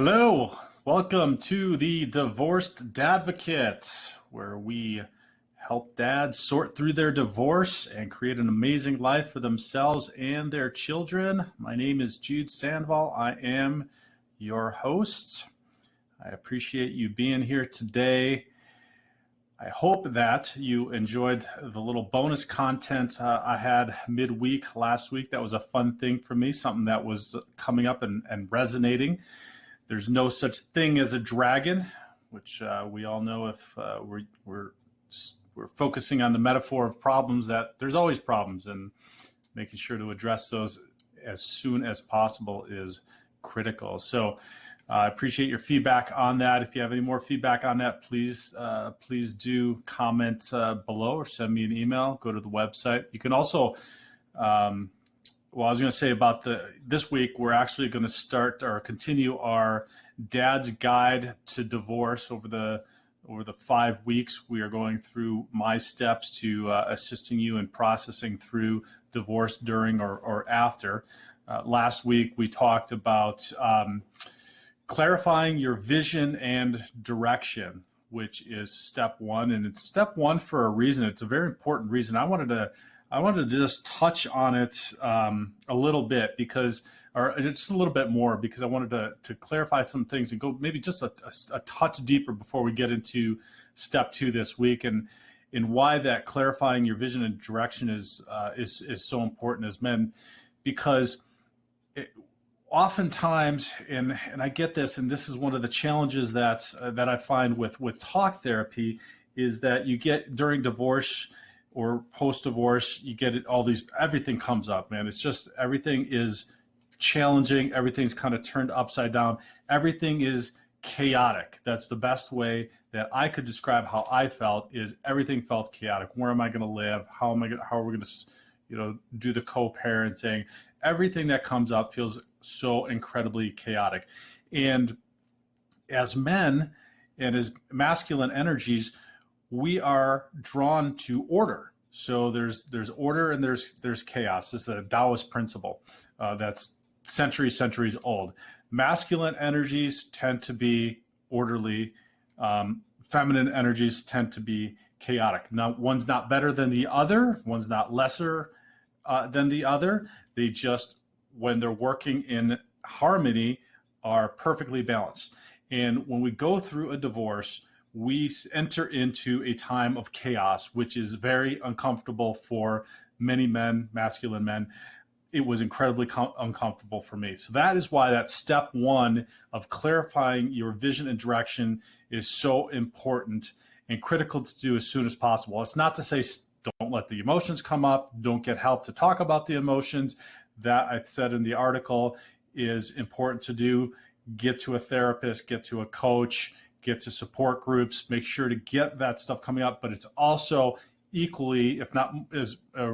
Hello, welcome to the Divorced Dadvocate, where we help dads sort through their divorce and create an amazing life for themselves and their children. My name is Jude Sandoval. I am your host. I appreciate you being here today. I hope that you enjoyed the little bonus content I had midweek last week. That was a fun thing for me, something that was coming up and resonating. There's no such thing as a dragon, which we all know if we're focusing on the metaphor of problems, that there's always problems, and making sure to address those as soon as possible is critical. So I appreciate your feedback on that. If you have any more feedback on that, please do comment below or send me an email. Go to the website. You can also I was going to say about this week, we're actually going to start or continue our Dad's Guide to Divorce over the 5 weeks. We are going through my steps to assisting you in processing through divorce during or after. Last week, we talked about clarifying your vision and direction, which is step one. And it's step one for a reason. It's a very important reason. I wanted to just touch on it a little bit or just a little bit more, because I wanted to clarify some things and go maybe just a touch deeper before we get into step two this week, and why that clarifying your vision and direction is so important as men, because oftentimes, and I get this, and this is one of the challenges that I find with talk therapy, is that you get during divorce or post-divorce, you get everything comes up, man. It's just, everything is challenging. Everything's kind of turned upside down. Everything is chaotic. That's the best way that I could describe how I felt, is everything felt chaotic. Where am I going to live? How are we going to, do the co-parenting? Everything that comes up feels so incredibly chaotic. And as men and as masculine energies, we are drawn to order. So there's order and there's chaos. This is a Taoist principle that's centuries old. Masculine energies tend to be orderly. Feminine energies tend to be chaotic. Now, one's not better than the other. One's not lesser than the other. They just, when they're working in harmony, are perfectly balanced. And when we go through a divorce, we enter into a time of chaos, which is very uncomfortable for many men, masculine men. It was incredibly uncomfortable for me. So that is why that step one of clarifying your vision and direction is so important and critical to do as soon as possible. It's not to say don't let the emotions come up, don't get help to talk about the emotions. That I said in the article is important to do. Get to a therapist, get to a coach, get to support groups, make sure to get that stuff coming up. But it's also equally, if not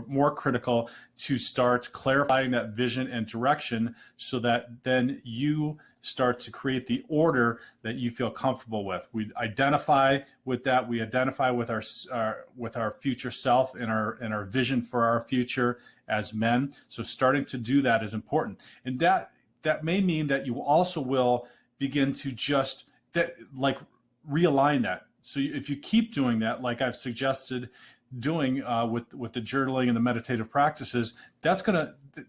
more critical, to start clarifying that vision and direction, so that then you start to create the order that you feel comfortable with. We identify with that. We identify with our future self and our vision for our future as men. So starting to do that is important. And that may mean that you also will begin to just realign that. So if you keep doing that, like I've suggested doing with the journaling and the meditative practices,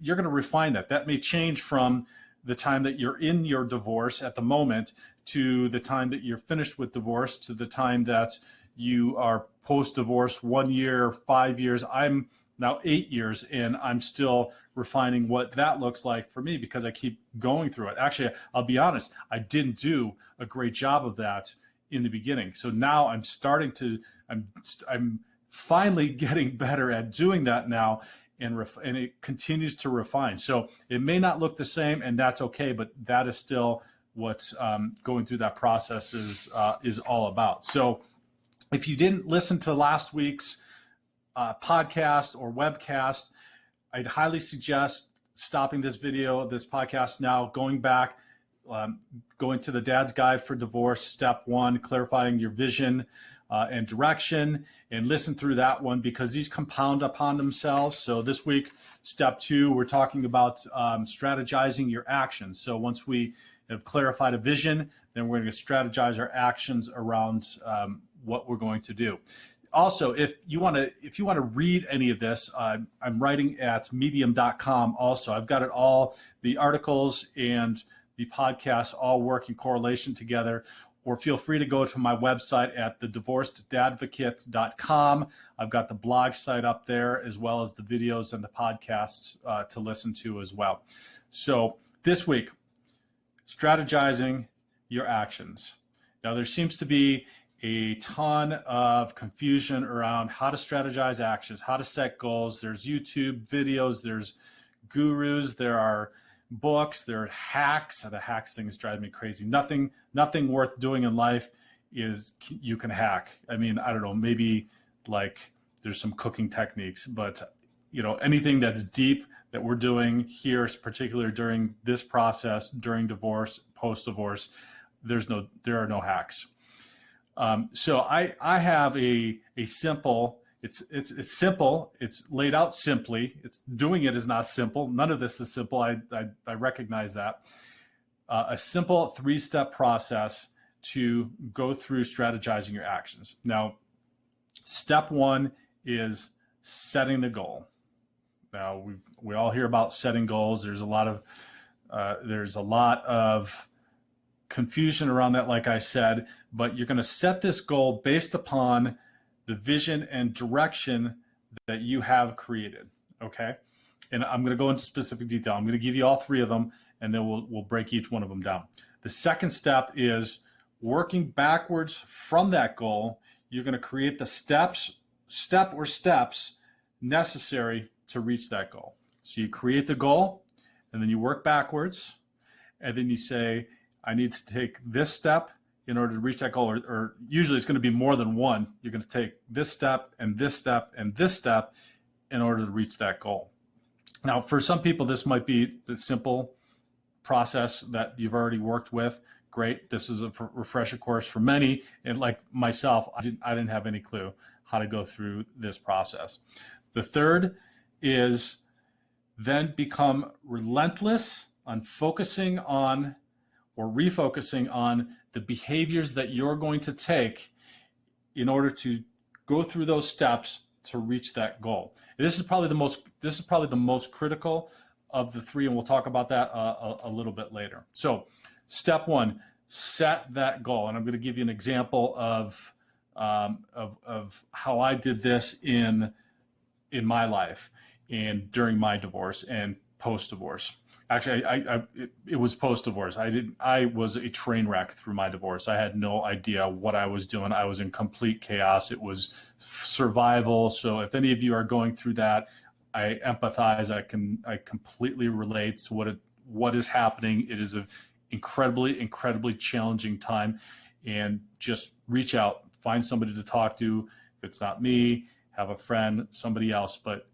you're gonna refine that. That may change from the time that you're in your divorce at the moment to the time that you're finished with divorce to the time that you are post-divorce, 1 year, 5 years. I'm now 8 years, and I'm still refining what that looks like for me, because I keep going through it. Actually, I'll be honest, I didn't do a great job of that in the beginning. So now I'm finally getting better at doing that now, and it continues to refine. So it may not look the same, and that's okay, but that is still what going through that process is all about. So if you didn't listen to last week's podcast or webcast, I'd highly suggest stopping this podcast now, going back, going to the Dad's Guide for Divorce, step 1, clarifying your vision and direction, and listen through that one because these compound upon themselves. So this week, step 2, we're talking about strategizing your actions. So once we have clarified a vision, then we're going to strategize our actions around what we're going to do. Also, if you want to read any of this, I'm writing at medium.com also. I've got it all, the articles and the podcasts all work in correlation together. Or feel free to go to my website at thedivorceddadvocate.com. I've got the blog site up there as well as the videos and the podcasts to listen to as well. So this week, strategizing your actions. Now, there seems to be a ton of confusion around how to strategize actions, how to set goals. There's YouTube videos, there's gurus, there are books, there are hacks. The hacks things drive me crazy. Nothing worth doing in life is you can hack. I mean, I don't know, maybe like there's some cooking techniques, but anything that's deep that we're doing here, particularly during this process, during divorce, post-divorce, there are no hacks. So I have a simple, it's simple, it's laid out simply, doing it is not simple. None of this is simple. I recognize that. A simple 3-step process to go through strategizing your actions. Now, step 1 is setting the goal. Now we all hear about setting goals. There's a lot of confusion around that, like I said, but you're going to set this goal based upon the vision and direction that you have created, okay? And I'm going to go into specific detail. I'm going to give you all 3 of them, and then we'll break each one of them down. The second step is working backwards from that goal. You're going to create the steps necessary to reach that goal. So you create the goal, and then you work backwards, and then you say, I need to take this step in order to reach that goal, or usually it's going to be more than one. You're going to take this step and this step and this step in order to reach that goal. Now, for some people, this might be the simple process that you've already worked with. Great. This is a refresher course for many. And like myself, I didn't have any clue how to go through this process. The third is then become relentless on focusing on or refocusing on the behaviors that you're going to take in order to go through those steps to reach that goal. And this is probably the most critical of the 3, and we'll talk about that a little bit later. So, step 1, set that goal, and I'm going to give you an example of how I did this in my life and during my divorce and post-divorce. Actually, it was post-divorce. I was a train wreck through my divorce. I had no idea what I was doing. I was in complete chaos. It was survival. So if any of you are going through that, I empathize. I completely relate to what is happening. It is an incredibly challenging time, and just reach out, find somebody to talk to. If it's not me, have a friend, somebody else. But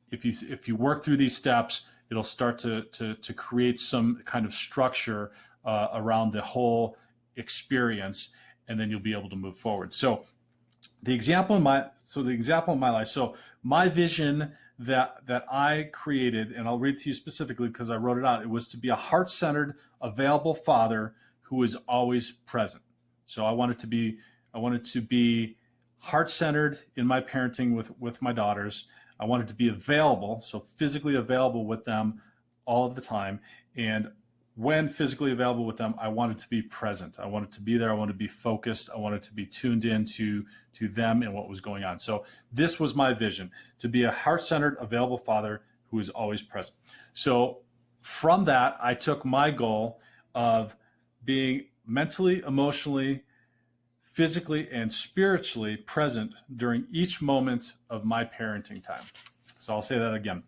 if you work through these steps, it'll start to create some kind of structure around the whole experience, and then you'll be able to move forward. So the example in my life. So my vision that I created, and I'll read to you specifically because I wrote it out. It was to be a heart-centered, available father who is always present. So I wanted to be heart-centered in my parenting with my daughters. I wanted to be available, so physically available with them all of the time. And when physically available with them, I wanted to be present. I wanted to be there. I wanted to be focused. I wanted to be tuned in to them and what was going on. So this was my vision, to be a heart-centered, available father who is always present. So from that, I took my goal of being mentally, emotionally, physically, and spiritually present during each moment of my parenting time. So I'll say that again.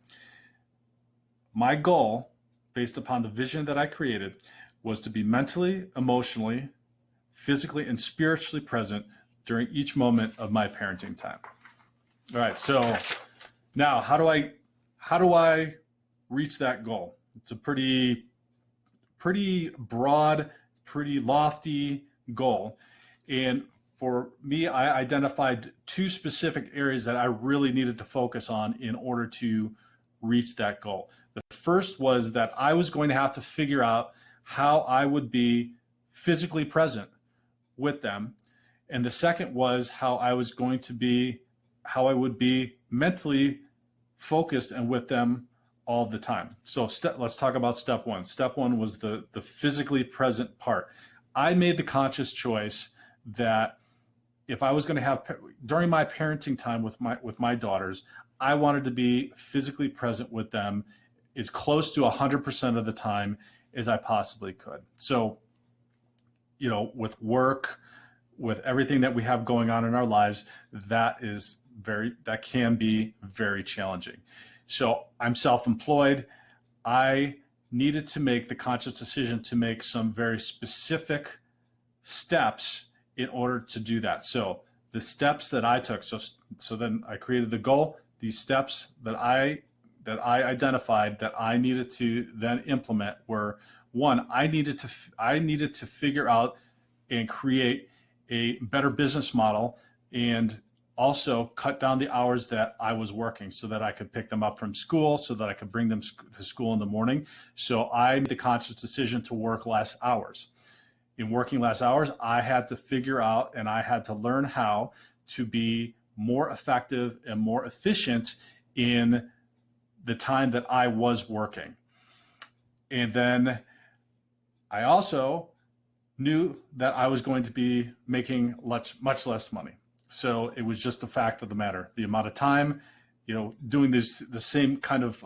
My goal, based upon the vision that I created, was to be mentally, emotionally, physically, and spiritually present during each moment of my parenting time. All right, so now how do I reach that goal? It's a pretty pretty broad, pretty lofty goal. And for me, I identified two specific areas that I really needed to focus on in order to reach that goal. The first was that I was going to have to figure out how I would be physically present with them. And the second was how I would be mentally focused and with them all the time. So let's talk about step one. Step one was the physically present part. I made the conscious choice that if I was going to have, during my parenting time with my daughters, I wanted to be physically present with them as close to 100% of the time as I possibly could. So, with work, with everything that we have going on in our lives, that can be very challenging. So I'm self-employed. I needed to make the conscious decision to make some very specific steps in order to do that. So the steps that I took, so then I created the goal. These steps that I identified that I needed to then implement were, one, I needed to figure out and create a better business model, and also cut down the hours that I was working so that I could pick them up from school, so that I could bring them to school in the morning. So I made the conscious decision to work less hours. In working less hours, I had to figure out and I had to learn how to be more effective and more efficient in the time that I was working. And then I also knew that I was going to be making much less money. So it was just a fact of the matter. The amount of time, doing the same kind of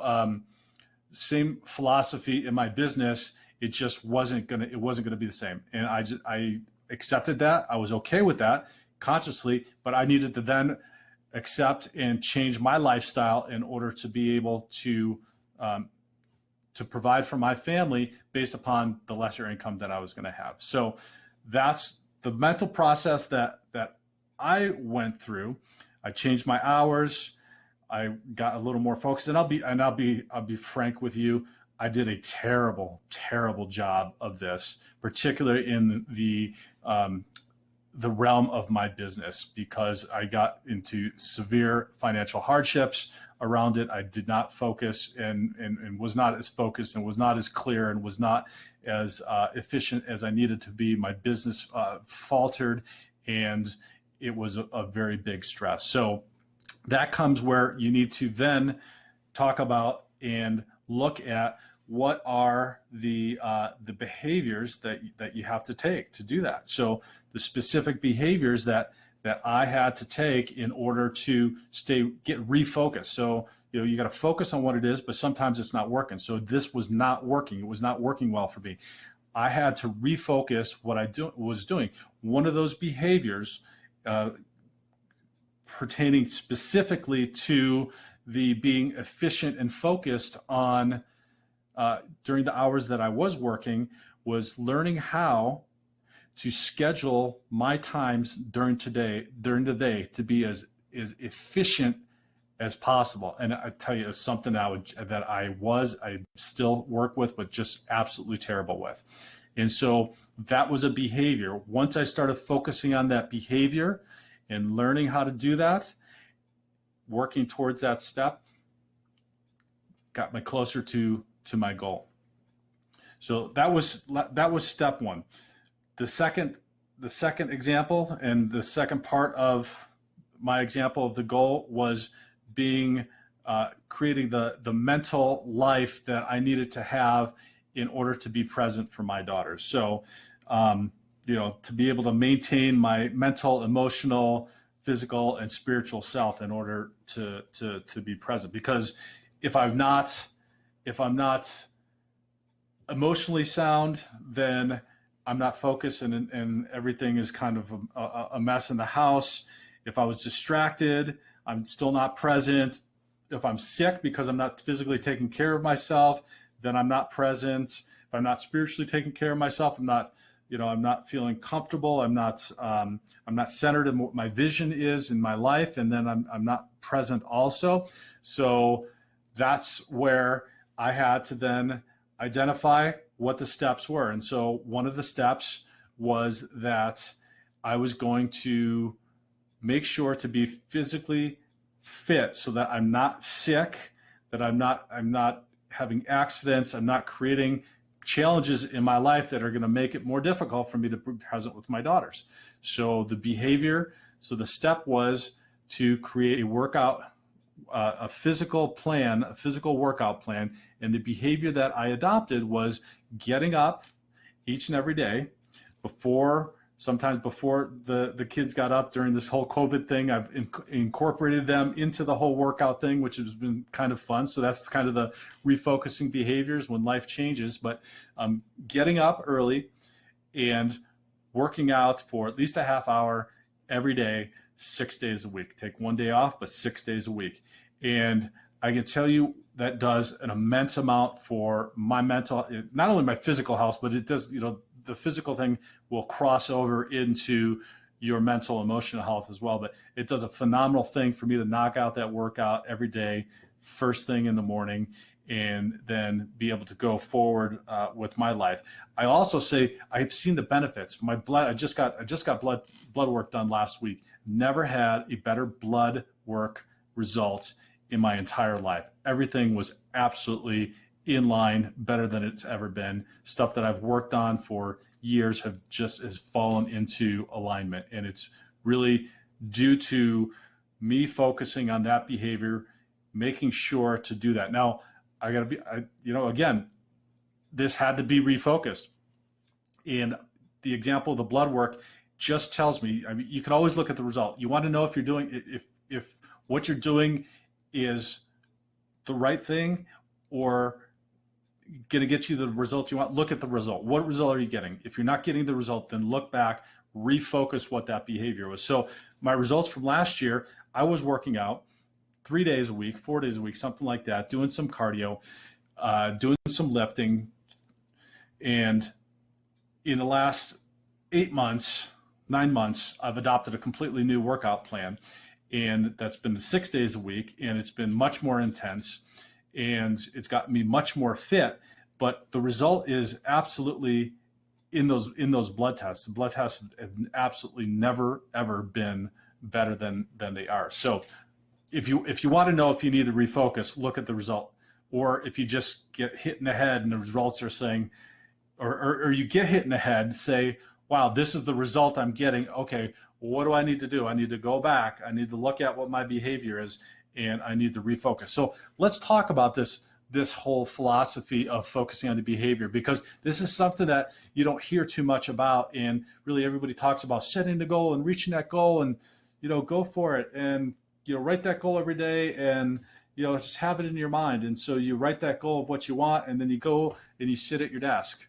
same philosophy in my business, it just wasn't gonna be the same. And I accepted that. I was okay with that consciously, but I needed to then accept and change my lifestyle in order to be able to provide for my family based upon the lesser income that I was going to have. So that's the mental process that I went through. I changed my hours. I got a little more focused, and I'll be frank with you. I did a terrible job of this, particularly in the realm of my business, because I got into severe financial hardships around it. I did not focus and was not as focused and was not as clear and was not as efficient as I needed to be. My business faltered, and it was a very big stress. So that comes where you need to then talk about and look at what are the behaviors that you have to take to do that. So the specific behaviors that I had to take in order to get refocused. So you got to focus on what it is, but sometimes it's not working. So this was not working. It was not working well for me. I had to refocus what I was doing. One of those behaviors pertaining specifically to the being efficient and focused on during the hours that I was working was learning how to schedule my times during the day to be as efficient as possible. And I tell you, it's something that I still work with, but just absolutely terrible with. And so that was a behavior. Once I started focusing on that behavior and learning how to do that, working towards that step, got me closer to my goal. So that was step one. The second example and the second part of my example of the goal was creating the mental life that I needed to have in order to be present for my daughters. So, to be able to maintain my mental, emotional, physical, and spiritual self in order to be present. Because if I'm not emotionally sound, then I'm not focused, and everything is kind of a mess in the house. If I was distracted, I'm still not present. If I'm sick because I'm not physically taking care of myself, then I'm not present. If I'm not spiritually taking care of myself, I'm not feeling comfortable. I'm not centered in what my vision is in my life, and then I'm not present also. So that's where I had to then identify what the steps were. And so one of the steps was that I was going to make sure to be physically fit so that I'm not sick, that I'm not having accidents, I'm not creating challenges in my life that are going to make it more difficult for me to be present with my daughters. So the step was to create a workout, a physical workout plan. And the behavior that I adopted was getting up each and every day sometimes before the kids got up during this whole COVID thing. I've incorporated them into the whole workout thing, which has been kind of fun. So that's kind of the refocusing behaviors when life changes. But getting up early and working out for at least a half hour every day, 6 days a week. Take one day off, but 6 days a week. And I can tell you that does an immense amount for my mental, not only my physical health, but it does, the physical thing will cross over into your mental, emotional health as well. But it does a phenomenal thing for me to knock out that workout every day, first thing in the morning, and then be able to go forward with my life. I also say I've seen the benefits. My blood, I just got blood work done last week. Never had a better blood work result in my entire life. Everything was absolutely in line, better than it's ever been. Stuff that I've worked on for years has fallen into alignment. And it's really due to me focusing on that behavior, making sure to do that. Now, again, this had to be refocused. And the example of the blood work just tells me, you can always look at the result. You want to know if you're doing, if what you're doing is the right thing or going to get you the results you want. Look at the result. What result are you getting? If you're not getting the result, then look back, refocus what that behavior was. So my results from last year, I was working out 3 days a week, 4 days a week, something like that, doing some cardio, doing some lifting. And in the last 9 months, I've adopted a completely new workout plan. And that's been 6 days a week, and it's been much more intense, and it's got me much more fit. But the result is absolutely in those blood tests. The blood tests have absolutely never ever been better than they are. So if you want to know if you need to refocus, look at the result. Or if you just get hit in the head and the results are saying, or you get hit in the head, say, wow, this is the result I'm getting. Okay, what do I need to do? I need to go back. I need to look at what my behavior is, and I need to refocus. So let's talk about this whole philosophy of focusing on the behavior, because this is something that you don't hear too much about. And really everybody talks about setting the goal and reaching that goal and, go for it and, write that goal every day and, just have it in your mind. And so you write that goal of what you want, and then you go and you sit at your desk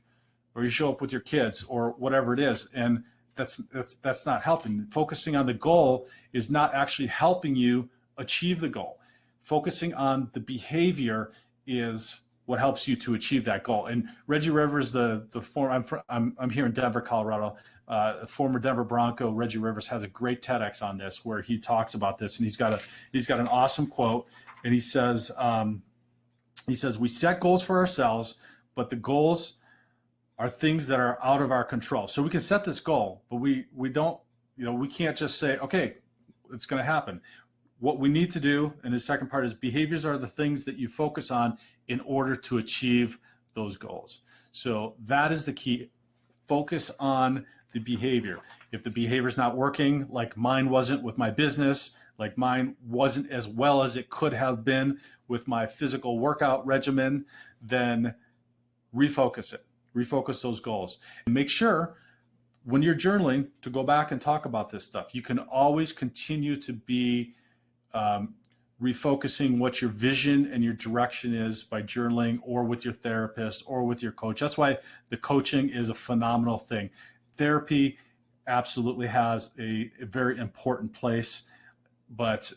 or you show up with your kids or whatever it is. And that's not helping. Focusing on the goal is not actually helping you achieve the goal. Focusing on the behavior is what helps you to achieve that goal. And Reggie Rivers, I'm here in Denver, Colorado. Former Denver Bronco Reggie Rivers has a great TEDx on this where he talks about this, and he's got an awesome quote. And he says, we set goals for ourselves, but the goals are things that are out of our control. So we can set this goal, but we don't, we can't just say, okay, it's going to happen. What we need to do, and the second part is behaviors are the things that you focus on in order to achieve those goals. So that is the key. Focus on the behavior. If the behavior is not working, like mine wasn't with my business, like mine wasn't as well as it could have been with my physical workout regimen, then refocus it. Refocus those goals. And make sure when you're journaling to go back and talk about this stuff. You can always continue to be refocusing what your vision and your direction is by journaling or with your therapist or with your coach. That's why the coaching is a phenomenal thing. Therapy absolutely has a very important place. But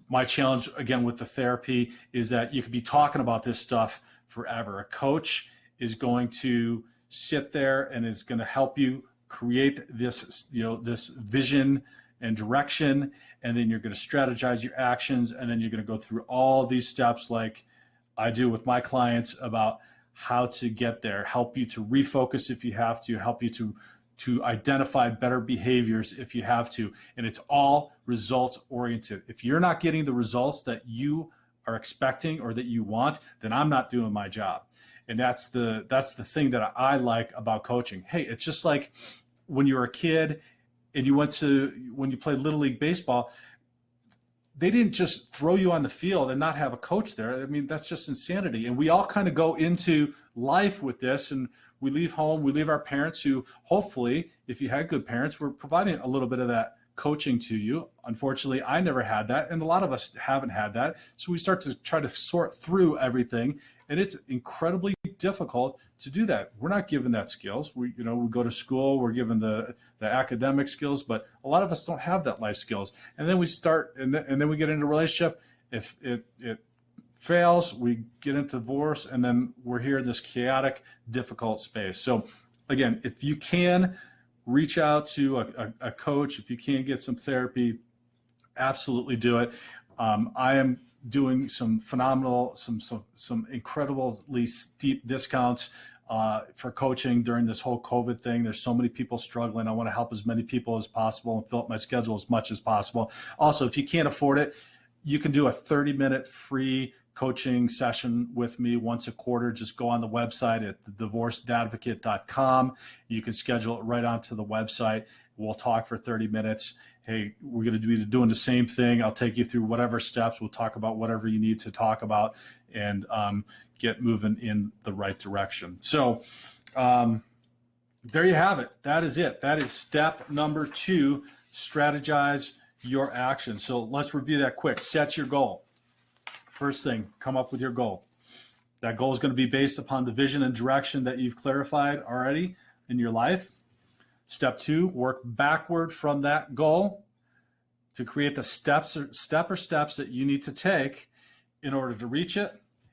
my challenge, again, with the therapy is that you could be talking about this stuff forever. A coach is going to sit there and is going to help you create this, this vision and direction, and then you're going to strategize your actions, and then you're going to go through all these steps like I do with my clients about how to get there, help you to refocus if you have to, help you to identify better behaviors if you have to. And it's all results oriented. If you're not getting the results that you are expecting or that you want, then I'm not doing my job. And that's the thing that I like about coaching. Hey, it's just like when you were a kid and when you played Little League baseball, they didn't just throw you on the field and not have a coach there. I mean, that's just insanity. And we all kind of go into life with this, and we leave home, we leave our parents who hopefully, if you had good parents, were providing a little bit of that coaching to you. Unfortunately, I never had that, and a lot of us haven't had that. So we start to try to sort through everything, and it's incredibly difficult to do that. We're not given that skills. We go to school, we're given the academic skills, but a lot of us don't have that life skills. And then we start, and then we get into a relationship. If it fails, we get into divorce, and then we're here in this chaotic, difficult space. So again, if you can reach out to a coach, if you can get some therapy, absolutely do it. I am doing some phenomenal, some incredibly steep discounts for coaching during this whole COVID thing. There's so many people struggling. I want to help as many people as possible and fill up my schedule as much as possible. Also, if you can't afford it, you can do a 30-minute free coaching session with me once a quarter. Just go on the website at thedivorcedadvocate.com. You can schedule it right onto the website. We'll talk for 30 minutes. Hey, we're going to be doing the same thing. I'll take you through whatever steps. We'll talk about whatever you need to talk about and get moving in the right direction. So there you have it. That is it. That is step number 2, strategize your action. So let's review that quick. Set your goal. First thing, come up with your goal. That goal is going to be based upon the vision and direction that you've clarified already in your life. Step 2, work backward from that goal to create the steps that you need to take in order to reach it.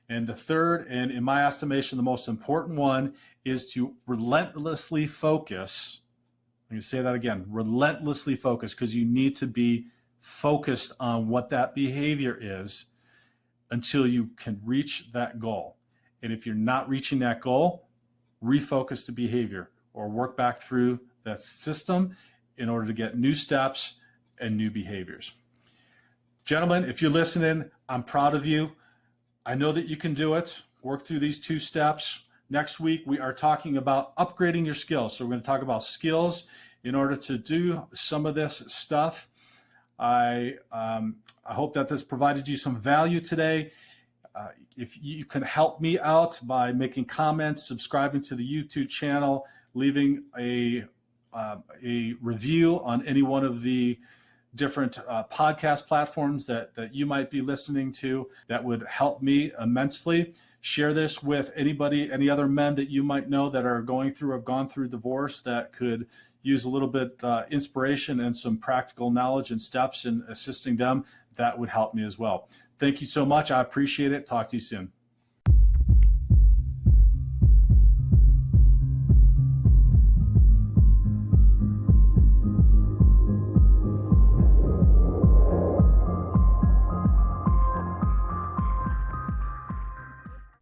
And the third, and in my estimation, the most important one, is to relentlessly focus. I'm going to say that again, relentlessly focus, because you need to be focused on what that behavior is until you can reach that goal. And if you're not reaching that goal, refocus the behavior or work back through that system in order to get new steps and new behaviors. Gentlemen, if you're listening, I'm proud of you. I know that you can do it. Work through these 2 steps. Next week, we are talking about upgrading your skills. So we're going to talk about skills in order to do some of this stuff. I hope that this provided you some value today. If you can help me out by making comments, subscribing to the YouTube channel, leaving a review on any one of the different podcast platforms that you might be listening to, that would help me immensely. Share this with any other men that you might know that are going through or have gone through divorce that could use a little bit inspiration and some practical knowledge and steps in assisting them. That would help me as well. Thank you so much. I appreciate it. Talk to you soon.